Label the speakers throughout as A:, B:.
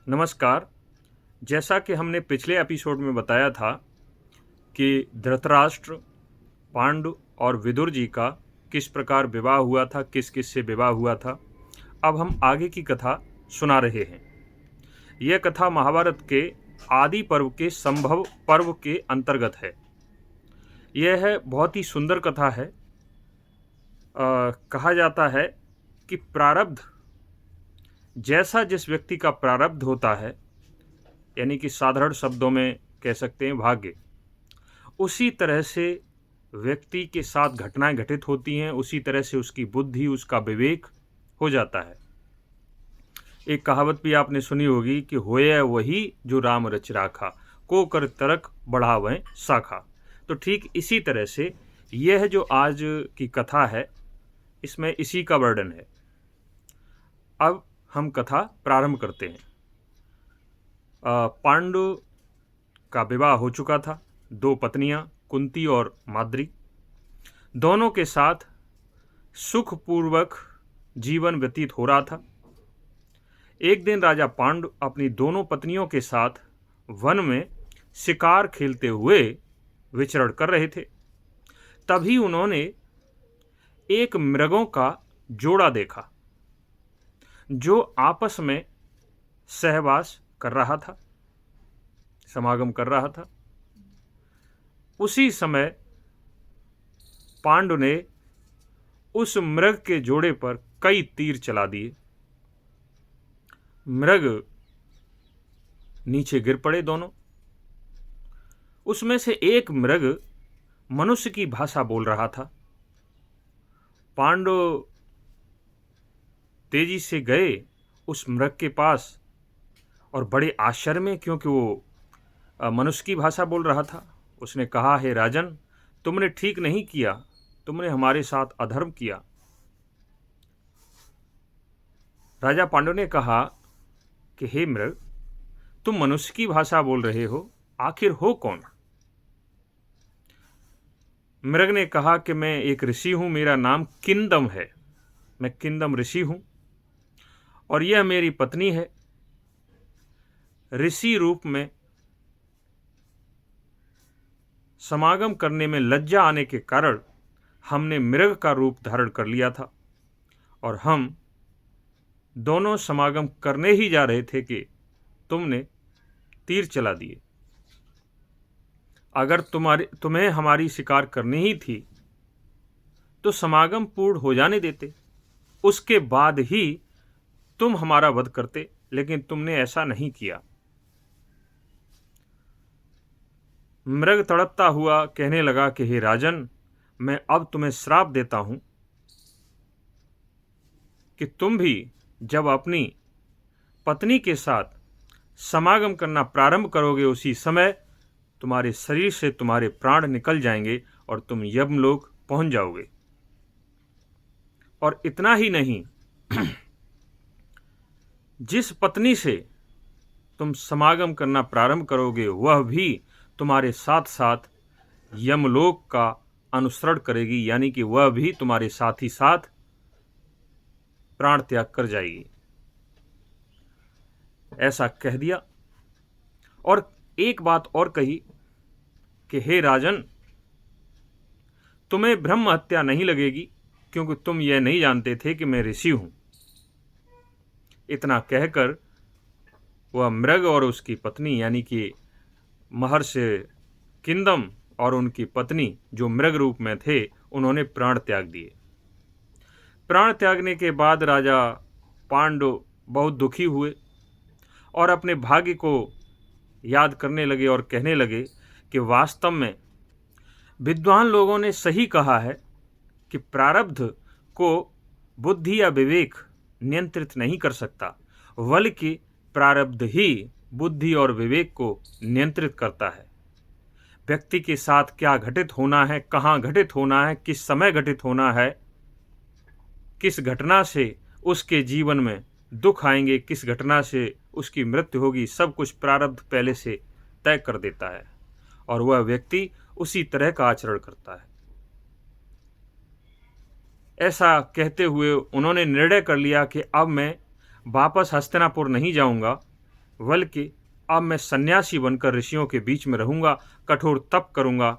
A: नमस्कार। जैसा कि हमने पिछले एपिसोड में बताया था कि धृतराष्ट्र, पांडु और विदुर जी का किस प्रकार विवाह हुआ था, किस-किस से विवाह हुआ था। अब हम आगे की कथा सुना रहे हैं। यह कथा महाभारत के आदि पर्व के संभव पर्व के अंतर्गत है। यह है बहुत ही सुंदर कथा है। कहा जाता है कि प्रारब्ध, जैसा जिस व्यक्ति का प्रारब्ध होता है, यानी कि साधारण शब्दों में कह सकते हैं भाग्य, उसी तरह से व्यक्ति के साथ घटनाएं घटित होती हैं, उसी तरह से उसकी बुद्धि, उसका विवेक हो जाता है। एक कहावत भी आपने सुनी होगी कि होए वही जो राम रच राखा, को कर तरक बढ़ावें शाखा। तो ठीक इसी तरह से यह जो आज की कथा है, इसमें इसी का वर्णन है। अब हम कथा प्रारंभ करते हैं। पांडु का विवाह हो चुका था। 2 पत्नियां कुंती और माद्री, दोनों के साथ सुखपूर्वक जीवन व्यतीत हो रहा था। एक दिन राजा पांडु अपनी दोनों पत्नियों के साथ वन में शिकार खेलते हुए विचरण कर रहे थे। तभी उन्होंने एक मृगों का जोड़ा देखा जो आपस में सहवास कर रहा था, समागम कर रहा था। उसी समय पांडु ने उस मृग के जोड़े पर कई तीर चला दिए। मृग नीचे गिर पड़े दोनों। उसमें से एक मृग मनुष्य की भाषा बोल रहा था। पांडु तेजी से गए उस मृग के पास और बड़े आश्चर्य में, क्योंकि वो मनुष्य की भाषा बोल रहा था। उसने कहा, हे राजन, तुमने ठीक नहीं किया, तुमने हमारे साथ अधर्म किया। राजा पांडु ने कहा कि हे मृग, तुम मनुष्य की भाषा बोल रहे हो, आखिर हो कौन? मृग ने कहा कि मैं एक ऋषि हूं, मेरा नाम किंदम है। मैं किंदम ऋषि हूं और यह मेरी पत्नी है। ऋषि रूप में समागम करने में लज्जा आने के कारण हमने मृग का रूप धारण कर लिया था और हम दोनों समागम करने ही जा रहे थे कि तुमने तीर चला दिए। अगर तुम्हें हमारी शिकार करनी ही थी तो समागम पूर्ण हो जाने देते, उसके बाद ही तुम हमारा वध करते, लेकिन तुमने ऐसा नहीं किया। मृग तड़पता हुआ कहने लगा कि हे राजन, मैं अब तुम्हें श्राप देता हूं कि तुम भी जब अपनी पत्नी के साथ समागम करना प्रारंभ करोगे, उसी समय तुम्हारे शरीर से तुम्हारे प्राण निकल जाएंगे और तुम यमलोक पहुंच जाओगे। और इतना ही नहीं, जिस पत्नी से तुम समागम करना प्रारंभ करोगे, वह भी तुम्हारे साथ साथ यमलोक का अनुसरण करेगी, यानी कि वह भी तुम्हारे साथ ही साथ प्राण त्याग कर जाएगी। ऐसा कह दिया और एक बात और कही कि हे राजन, तुम्हें ब्रह्म हत्या नहीं लगेगी, क्योंकि तुम यह नहीं जानते थे कि मैं ऋषि हूं। इतना कहकर वह मृग और उसकी पत्नी, यानी कि महर्षि किंदम और उनकी पत्नी जो मृग रूप में थे, उन्होंने प्राण त्याग दिए। प्राण त्यागने के बाद राजा पांडु बहुत दुखी हुए और अपने भाग्य को याद करने लगे और कहने लगे कि वास्तव में विद्वान लोगों ने सही कहा है कि प्रारब्ध को बुद्धि या विवेक नियंत्रित नहीं कर सकता, बल्कि प्रारब्ध ही बुद्धि और विवेक को नियंत्रित करता है। व्यक्ति के साथ क्या घटित होना है, कहाँ घटित होना है, किस समय घटित होना है, किस घटना से उसके जीवन में दुख आएंगे, किस घटना से उसकी मृत्यु होगी, सब कुछ प्रारब्ध पहले से तय कर देता है और वह व्यक्ति उसी तरह का आचरण करता है। ऐसा कहते हुए उन्होंने निर्णय कर लिया कि अब मैं वापस हस्तिनापुर नहीं जाऊंगा, बल्कि अब मैं सन्यासी बनकर ऋषियों के बीच में रहूंगा, कठोर तप करूंगा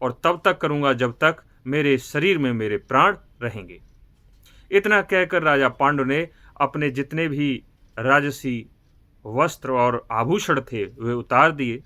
A: और तब तक करूंगा जब तक मेरे शरीर में मेरे प्राण रहेंगे। इतना कहकर राजा पांडु ने अपने जितने भी राजसी वस्त्र और आभूषण थे वे उतार दिए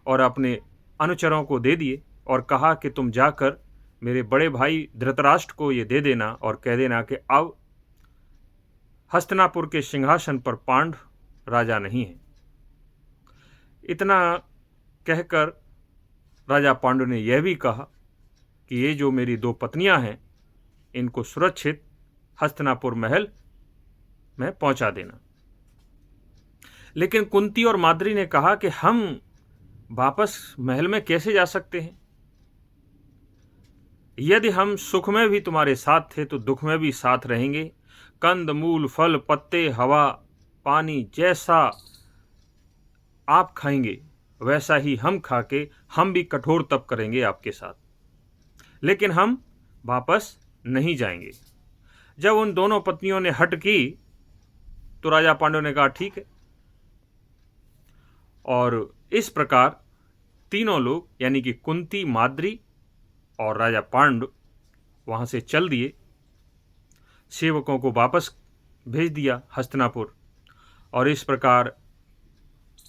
A: और अपने अनुचरों को दे दिए और कहा कि तुम जाकर मेरे बड़े भाई धृतराष्ट्र को ये दे देना और कह देना कि अब हस्तिनापुर के सिंहासन पर पांडु राजा नहीं है। इतना कहकर राजा पांडु ने यह भी कहा कि ये जो मेरी 2 पत्नियां हैं इनको सुरक्षित हस्तिनापुर महल में पहुंचा देना। लेकिन कुंती और माद्री ने कहा कि हम वापस महल में कैसे जा सकते हैं? यदि हम सुख में भी तुम्हारे साथ थे तो दुख में भी साथ रहेंगे। कंद मूल फल पत्ते हवा पानी जैसा आप खाएंगे वैसा ही हम खाके हम भी कठोर तप करेंगे आपके साथ, लेकिन हम वापस नहीं जाएंगे। जब उन दोनों पत्नियों ने हट की तो राजा पांडु ने कहा ठीक है। और इस प्रकार तीनों लोग यानी कि कुंती माद्री और राजा पांडु वहां से चल दिए। सेवकों को वापस भेज दिया हस्तिनापुर और इस प्रकार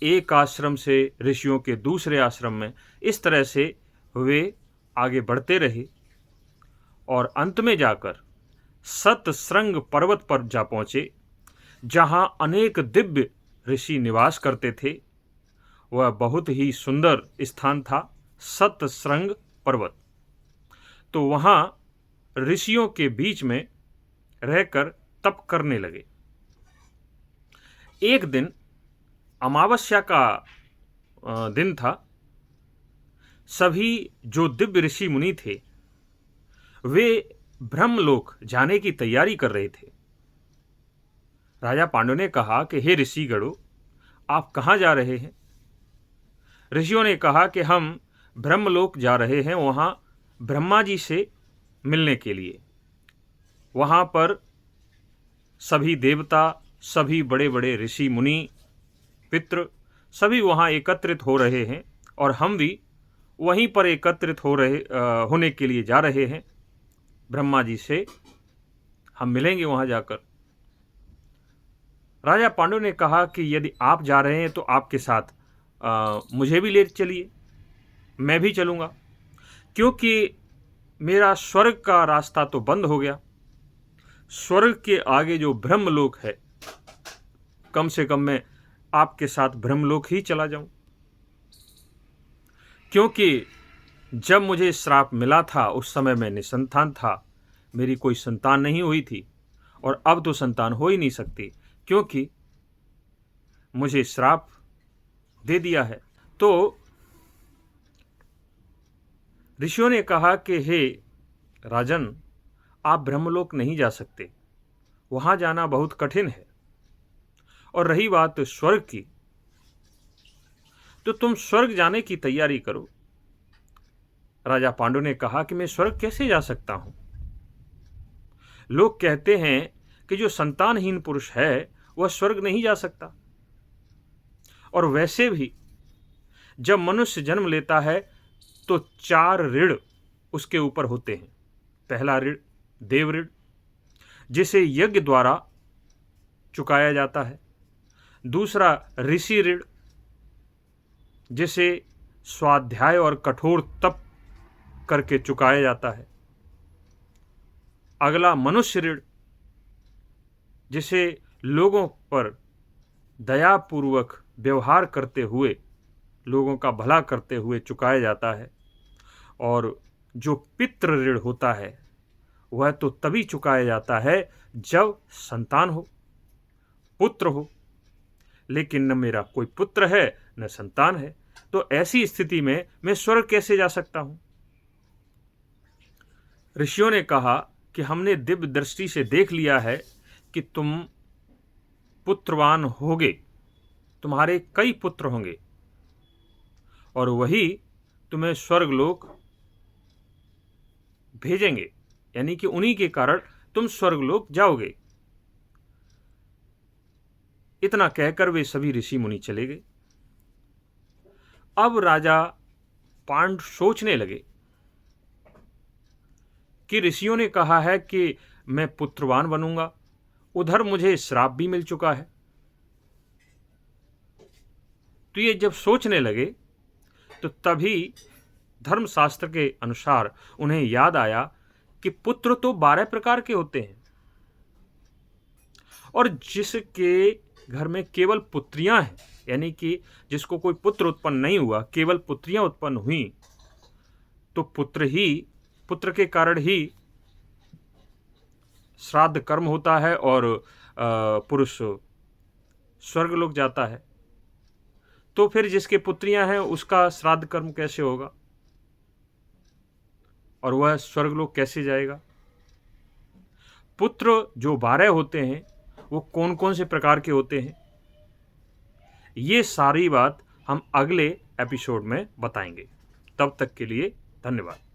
A: एक आश्रम से ऋषियों के दूसरे आश्रम में इस तरह से वे आगे बढ़ते रहे और अंत में जाकर सतसृंग पर्वत पर जा पहुंचे, जहां अनेक दिव्य ऋषि निवास करते थे। वह बहुत ही सुंदर स्थान था, सतसृंग पर्वत। तो वहां ऋषियों के बीच में रहकर तप करने लगे। एक दिन अमावस्या का दिन था। सभी जो दिव्य ऋषि मुनि थे वे ब्रह्मलोक जाने की तैयारी कर रहे थे। राजा पांडु ने कहा कि हे ऋषिगणों, आप कहाँ जा रहे हैं? ऋषियों ने कहा कि हम ब्रह्मलोक जा रहे हैं, वहां ब्रह्मा जी से मिलने के लिए। वहां पर सभी देवता, सभी बड़े बड़े ऋषि मुनि पितृ सभी वहां एकत्रित हो रहे हैं और हम भी वहीं पर एकत्रित होने के लिए जा रहे हैं। ब्रह्मा जी से हम मिलेंगे वहां जाकर। राजा पांडु ने कहा कि यदि आप जा रहे हैं तो आपके साथ मुझे भी ले चलिए, मैं भी चलूंगा, क्योंकि मेरा स्वर्ग का रास्ता तो बंद हो गया। स्वर्ग के आगे जो ब्रह्मलोक है, कम से कम मैं आपके साथ ब्रह्मलोक ही चला जाऊं, क्योंकि जब मुझे श्राप मिला था उस समय मैं निसंतान था, मेरी कोई संतान नहीं हुई थी और अब तो संतान हो ही नहीं सकती क्योंकि मुझे श्राप दे दिया है। तो ऋषियों ने कहा कि हे राजन, आप ब्रह्मलोक नहीं जा सकते, वहां जाना बहुत कठिन है। और रही बात स्वर्ग की, तो तुम स्वर्ग जाने की तैयारी करो। राजा पांडु ने कहा कि मैं स्वर्ग कैसे जा सकता हूं? लोग कहते हैं कि जो संतानहीन पुरुष है वह स्वर्ग नहीं जा सकता। और वैसे भी जब मनुष्य जन्म लेता है तो 4 ऋण उसके ऊपर होते हैं। पहला ऋण देव ऋण, जिसे यज्ञ द्वारा चुकाया जाता है। दूसरा ऋषि ऋण, जिसे स्वाध्याय और कठोर तप करके चुकाया जाता है। अगला मनुष्य ऋण, जिसे लोगों पर दयापूर्वक व्यवहार करते हुए, लोगों का भला करते हुए चुकाया जाता है। और जो पितृ ऋण होता है वह तो तभी चुकाया जाता है जब संतान हो, पुत्र हो, लेकिन न मेरा कोई पुत्र है न संतान है। तो ऐसी स्थिति में मैं स्वर्ग कैसे जा सकता हूं? ऋषियों ने कहा कि हमने दिव्य दृष्टि से देख लिया है कि तुम पुत्रवान होगे, तुम्हारे कई पुत्र होंगे और वही तुम्हें स्वर्गलोक भेजेंगे, यानी कि उन्हीं के कारण तुम स्वर्गलोक जाओगे। इतना कहकर वे सभी ऋषि मुनि चले गए। अब राजा पांडु सोचने लगे कि ऋषियों ने कहा है कि मैं पुत्रवान बनूंगा, उधर मुझे श्राप भी मिल चुका है। तो ये जब सोचने लगे तो तभी धर्मशास्त्र के अनुसार उन्हें याद आया कि पुत्र तो 12 प्रकार के होते हैं और जिसके घर में केवल पुत्रियां हैं, यानी कि जिसको कोई पुत्र उत्पन्न नहीं हुआ, केवल पुत्रियां उत्पन्न हुई, तो पुत्र के कारण ही श्राद्ध कर्म होता है और पुरुष स्वर्गलोक जाता है। तो फिर जिसके पुत्रियां हैं उसका श्राद्ध कर्म कैसे होगा और वह स्वर्गलोक कैसे जाएगा? पुत्र जो 12 होते हैं वो कौन कौन से प्रकार के होते हैं, ये सारी बात हम अगले एपिसोड में बताएंगे। तब तक के लिए धन्यवाद।